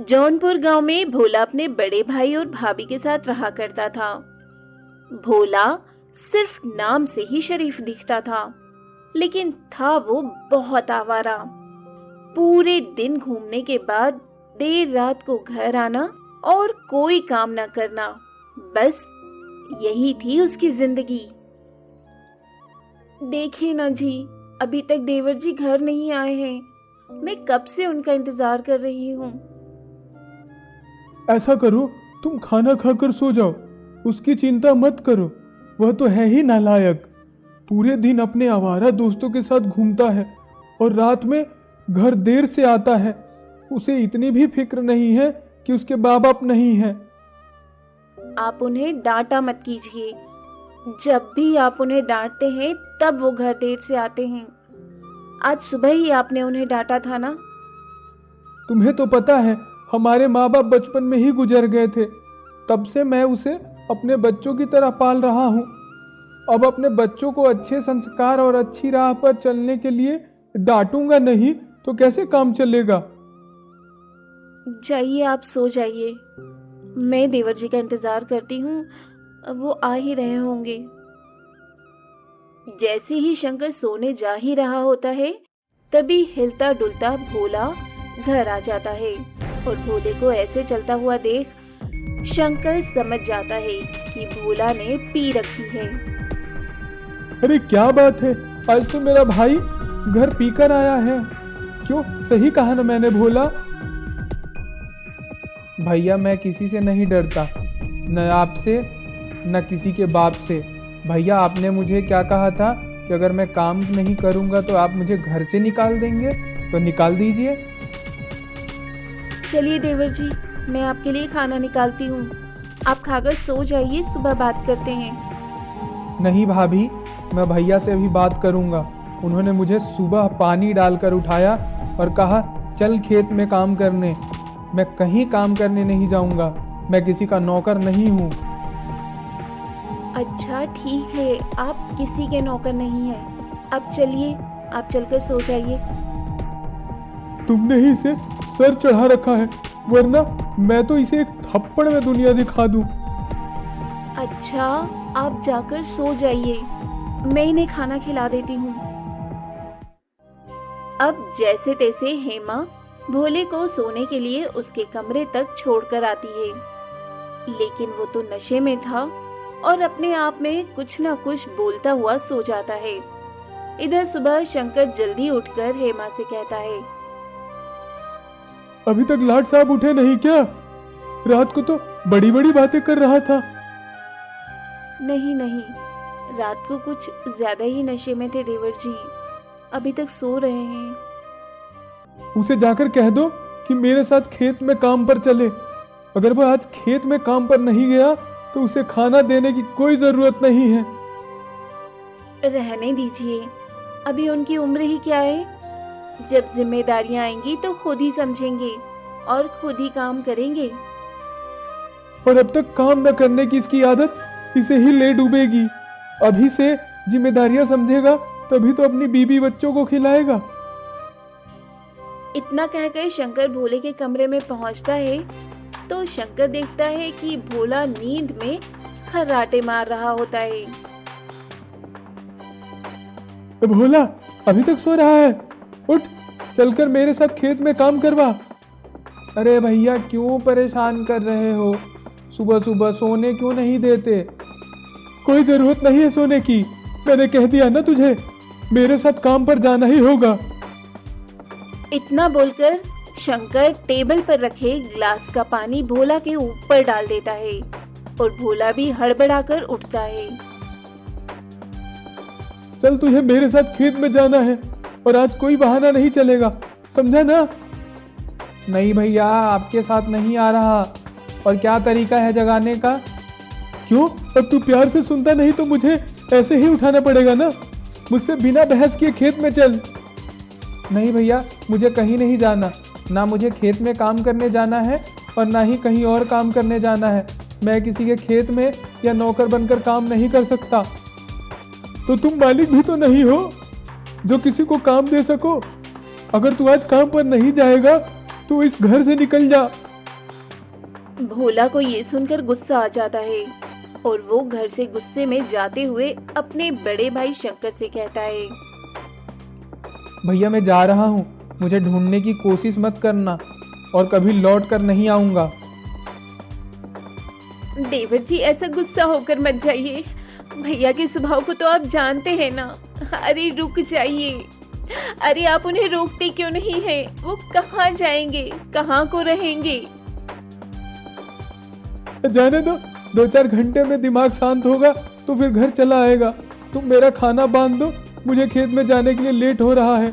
जौनपुर गांव में भोला अपने बड़े भाई और भाभी के साथ रहा करता था। भोला सिर्फ नाम से ही शरीफ दिखता था, लेकिन था वो बहुत आवारा। पूरे दिन घूमने के बाद देर रात को घर आना और कोई काम न करना, बस यही थी उसकी जिंदगी। देखिए ना जी, अभी तक देवर जी घर नहीं आए हैं। मैं कब से उनका इंतजार कर रही हूँ। ऐसा करो, तुम खाना खाकर सो जाओ, उसकी चिंता मत करो। वह तो है ही नालायक, पूरे दिन अपने आवारा दोस्तों के साथ घूमता है और रात में घर देर से आता है। उसे इतनी भी फिक्र नहीं है कि उसके बाप बाप नहीं है। आप उन्हें डांटा मत कीजिए। जब भी आप उन्हें डांटते हैं तब वो घर देर से आते हैं। आज सुबह ही आपने उन्हें डांटा था ना। तुम्हें तो पता है, हमारे माँ बाप बचपन में ही गुजर गए थे। तब से मैं उसे अपने बच्चों की तरह पाल रहा हूँ। अब अपने बच्चों को अच्छे संस्कार और अच्छी राह पर चलने के लिए डांटूंगा नहीं तो कैसे काम चलेगा। जाइए, आप सो जाइए। मैं देवर जी का इंतजार करती हूँ, वो आ ही रहे होंगे। जैसे ही शंकर सोने जा ही रहा होता है, तभी हिलता डुलता भोला घर आ जाता है और भोले को ऐसे चलता हुआ देख शंकर समझ जाता है कि भोला ने पी रखी है। अरे क्या बात है, आज तो मेरा भाई घर पीकर आया है। क्यों, सही कहा ना मैंने भोला। भैया, मैं किसी से नहीं डरता, न आपसे न किसी के बाप से। भैया, आपने मुझे क्या कहा था कि अगर मैं काम नहीं करूंगा तो आप मुझे घर से निकाल देंगे, तो निकाल दीजिए। चलिए देवर जी, मैं आपके लिए खाना निकालती हूँ। आप खाकर सो जाइए, सुबह बात करते हैं। नहीं भाभी, मैं भैया से अभी बात करूंगा। उन्होंने मुझे सुबह पानी डालकर उठाया और कहा चल खेत में काम करने। मैं कहीं काम करने नहीं जाऊंगा, मैं किसी का नौकर नहीं हूँ। अच्छा ठीक है, आप किसी के नौकर नहीं हैं। अब चलिए, आप चलकर सो जाइए। तुमने ही इसे सर चढ़ा रखा है, वरना मैं तो इसे एक थप्पड़ में दुनिया दिखा दूं। अच्छा, आप जाकर सो जाइए, मैं इन्हें खाना खिला देती हूँ। अब जैसे तैसे हेमा भोले को सोने के लिए उसके कमरे तक छोड़कर आती है, लेकिन वो तो नशे में था और अपने आप में कुछ ना कुछ बोलता हुआ सो जाता है। इधर सुबह शंकर जल्दी उठकर हेमा से कहता है, अभी तक लाट साहब उठे नहीं क्या? रात को तो बड़ी बड़ी बातें कर रहा था। नहीं नहीं, रात को कुछ ज्यादा ही नशे में थे देवर जी, अभी तक सो रहे हैं। उसे जाकर कह दो कि मेरे साथ खेत में काम पर चले। अगर वह आज खेत में काम पर नहीं गया तो उसे खाना देने की कोई जरूरत नहीं है। रहने दीजिए, अभी उनकी उम्र ही क्या है। जब जिम्मेदारियां आएंगी तो खुद ही समझेंगे और खुद ही काम करेंगे। और अब तक काम न करने की इसकी आदत इसे ही ले डूबेगी। अभी से जिम्मेदारियां समझेगा तभी तो अपनी बीबी बच्चों को खिलाएगा। इतना कहकर शंकर भोले के कमरे में पहुंचता है तो शंकर देखता है कि भोला नींद में खर्राटे मार रहा होता है। भोला, अभी तक सो रहा है? उठ, चलकर मेरे साथ खेत में काम करवा। अरे भैया, क्यों परेशान कर रहे हो? सुबह सुबह सोने क्यों नहीं देते? कोई जरूरत नहीं है सोने की, मैंने कह दिया ना तुझे, मेरे साथ काम पर जाना ही होगा। इतना बोलकर शंकर टेबल पर रखे ग्लास का पानी भोला के ऊपर डाल देता है और भोला भी हड़बड़ाकर उठता है। चल, तुझे मेरे साथ खेत में जाना है और आज कोई बहाना नहीं चलेगा, समझा ना? नहीं भैया, आपके साथ नहीं आ रहा। और क्या तरीका है जगाने का? क्यों, अब तू प्यार से सुनता नहीं तो मुझे ऐसे ही उठाना पड़ेगा ना। मुझसे बिना बहस किए खेत में चल। नहीं भैया, मुझे कहीं नहीं जाना, ना मुझे खेत में काम करने जाना है और ना ही कहीं और काम करने जाना है। मैं किसी के खेत में या नौकर बनकर काम नहीं कर सकता। तो तुम मालिक भी तो नहीं हो जो किसी को काम दे सको। अगर तू आज काम पर नहीं जाएगा तो इस घर से निकल जा, भोला को ये सुनकर गुस्सा आ जाता है और वो घर से गुस्से में जाते हुए अपने बड़े भाई शंकर से कहता है, भैया मैं जा रहा हूँ, मुझे ढूंढने की कोशिश मत करना और कभी लौट कर नहीं आऊंगा। देवर जी ऐसा गुस्सा होकर मत जाइए, भैया के स्वभाव को तो आप जानते हैं ना। अरे रुक जाइए, अरे आप उन्हें रोकते क्यों नहीं हैं? वो कहाँ जाएंगे, कहाँ को रहेंगे? जाने दो, 2-4 घंटे में दिमाग शांत होगा तो फिर घर चला आएगा। तुम मेरा खाना बांध दो, मुझे खेत में जाने के लिए लेट हो रहा है।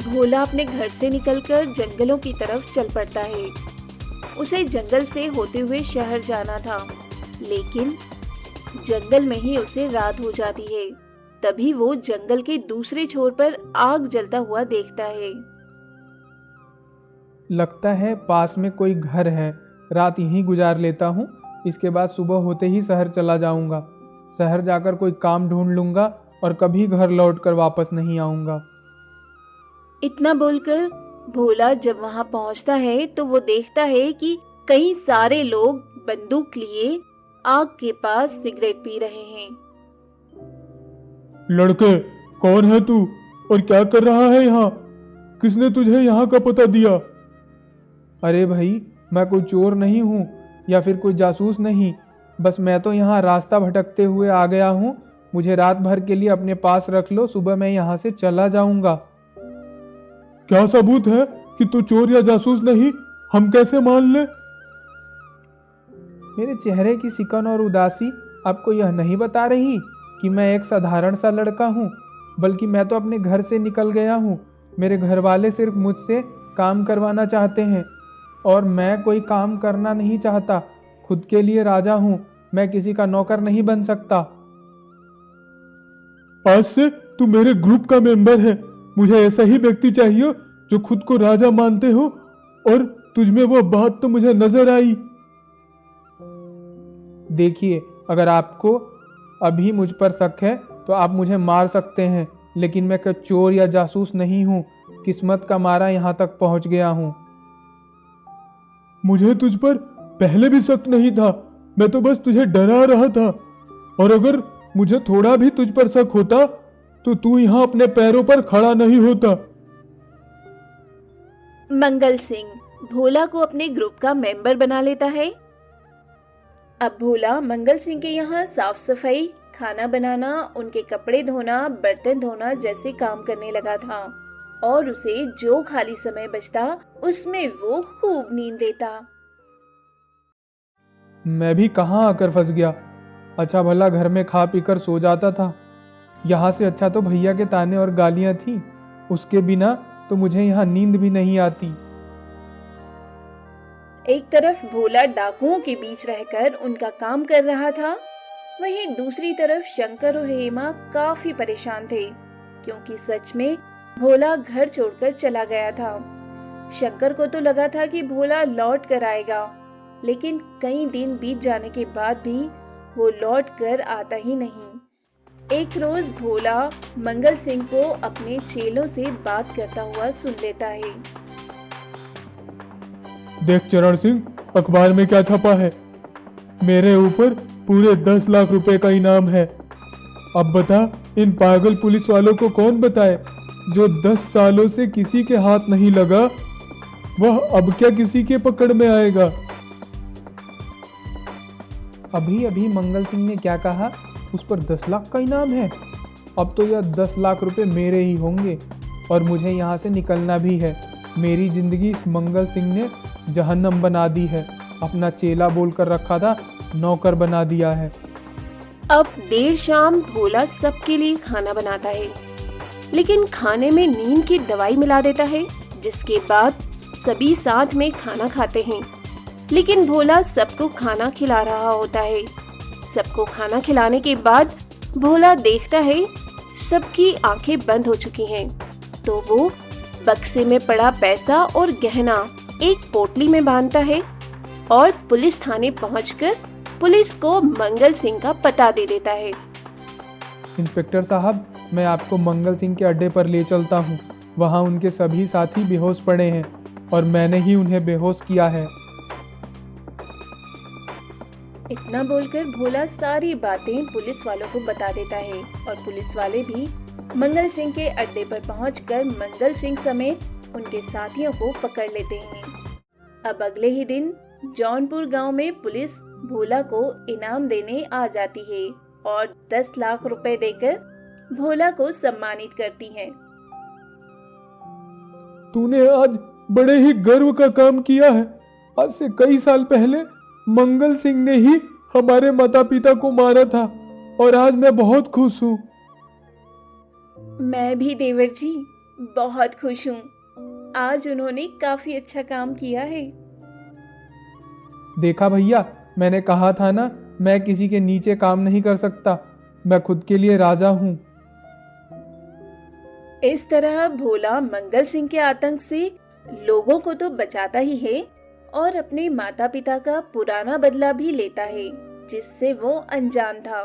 भोला अपने घर से निकलकर जंगलों की तरफ चल पड़ता है। उसे जंगल से होते हुए शहर जाना था, लेकिन जंगल में ही उसे रात हो जाती है। तभी वो जंगल के दूसरे छोर पर आग जलता हुआ देखता है। लगता है पास में कोई घर है, रात यहीं गुजार लेता हूँ। इसके बाद सुबह होते ही शहर चला जाऊंगा। शहर जाकर कोई काम ढूंढ लूंगा और कभी घर लौटकर वापस नहीं आऊंगा। इतना बोलकर भोला जब वहां पहुंचता है तो वो देखता है कि कई सारे लोग बंदूक लिए आग के पास सिगरेट पी रहे हैं। लड़के, कौन है तू और क्या कर रहा है यहाँ? किसने तुझे यहाँ का पता दिया? अरे भाई, मैं कोई चोर नहीं हूँ या फिर कोई जासूस नहीं, बस मैं तो यहाँ रास्ता भटकते हुए आ गया हूँ। मुझे रात भर के लिए अपने पास रख लो, सुबह मैं यहाँ से चला जाऊंगा। क्या सबूत है कि तू चोर या जासूस नहीं? हम कैसे मान ले? मेरे चेहरे की सिकन और उदासी आपको यह नहीं बता रही कि मैं एक साधारण सा लड़का हूँ, बल्कि मैं तो अपने घर से निकल गया हूँ। मेरे घर वाले सिर्फ मुझसे काम करवाना चाहते हैं और मैं कोई काम करना नहीं चाहता। खुद के लिए राजा हूँ, मैं किसी का नौकर नहीं बन सकता। आज से तू मेरे ग्रुप का मेंबर है। मुझे ऐसा ही व्यक्ति चाहिए जो खुद को राजा मानते हो, और तुझमें वो बात तो मुझे नजर आई। देखिए, अगर आपको अभी मुझ पर शक है तो आप मुझे मार सकते हैं, लेकिन मैं कोई चोर या जासूस नहीं हूँ। किस्मत का मारा यहाँ तक पहुँच गया हूँ। मुझे तुझ पर पहले भी शक नहीं था, मैं तो बस तुझे डरा रहा था। और अगर मुझे थोड़ा भी तुझ पर शक होता तो तू यहाँ अपने पैरों पर खड़ा नहीं होता। मंगल सिंह भोला को अपने ग्रुप का मेंबर बना लेता है। अब भोला मंगल सिंह के यहाँ साफ सफाई, खाना बनाना, उनके कपड़े धोना, बर्तन धोना जैसे काम करने लगा था, और उसे जो खाली समय बचता उसमें वो खूब नींद लेता। मैं भी कहाँ आकर फंस गया। अच्छा भला घर में खा पीकर सो जाता था। यहाँ से अच्छा तो भैया के ताने और गालियां थी, उसके बिना तो मुझे यहाँ नींद भी नहीं आती। एक तरफ भोला डाकुओं के बीच रहकर उनका काम कर रहा था, वहीं दूसरी तरफ शंकर और हेमा काफी परेशान थे, क्योंकि सच में भोला घर छोड़कर चला गया था। शंकर को तो लगा था कि भोला लौट कर आएगा, लेकिन कई दिन बीत जाने के बाद भी वो लौट कर आता ही नहीं। एक रोज भोला मंगल सिंह को अपने चेलों से बात करता हुआ सुन लेता है। देख चरण सिंह, अखबार में क्या छपा है? मेरे ऊपर पूरे 10 लाख रुपए का इनाम है। अब बता, इन पागल पुलिस वालों को कौन बताए? जो 10 सालों से किसी के हाथ नहीं लगा, वह अब क्या किसी के पकड़ में आएगा? अभी अभी मंगल सिंह ने क्या कहा? उस पर 10 लाख का इनाम है। अब तो यह 10 लाख रुपए मेरे ही होंगे और मुझे यहाँ से निकलना भी है। मेरी जिंदगी इस मंगल सिंह ने जहन्नम बना दी है। अपना चेला बोलकर रखा था, नौकर बना दिया है। अब देर शाम भोला सबके लिए खाना बनाता है, लेकिन खाने में नींद की दवाई मिला देता है, जिसके बाद सभी साथ में खाना खाते हैं। लेकिन भोला सबको खाना खिला रहा होता है। सबको खाना खिलाने के बाद भोला देखता है सबकी आंखें बंद हो चुकी हैं, तो वो बक्से में पड़ा पैसा और गहना एक पोटली में बांधता है और पुलिस थाने पहुंचकर पुलिस को मंगल सिंह का पता दे देता है। इंस्पेक्टर साहब, मैं आपको मंगल सिंह के अड्डे पर ले चलता हूँ। वहाँ उनके सभी साथी बेहोश पड़े हैं और मैंने ही उन्हें बेहोश किया है। इतना बोलकर भोला सारी बातें पुलिस वालों को बता देता है और पुलिस वाले भी मंगल सिंह के अड्डे पर पहुंचकर मंगल सिंह समेत उनके साथियों को पकड़ लेते हैं। अब अगले ही दिन जौनपुर गांव में पुलिस भोला को इनाम देने आ जाती है और 10 लाख रुपए देकर भोला को सम्मानित करती है। तूने आज बड़े ही गर्व का काम किया है। आज से कई साल पहले मंगल सिंह ने ही हमारे माता पिता को मारा था और आज मैं बहुत खुश हूँ। मैं भी देवर जी बहुत खुश हूँ। आज उन्होंने काफी अच्छा काम किया है। देखा भैया, मैंने कहा था ना, मैं किसी के नीचे काम नहीं कर सकता। मैं खुद के लिए राजा हूँ। इस तरह भोला मंगल सिंह के आतंक से लोगों को तो बचाता ही है और अपने माता पिता का पुराना बदला भी लेता है जिससे वो अनजान था।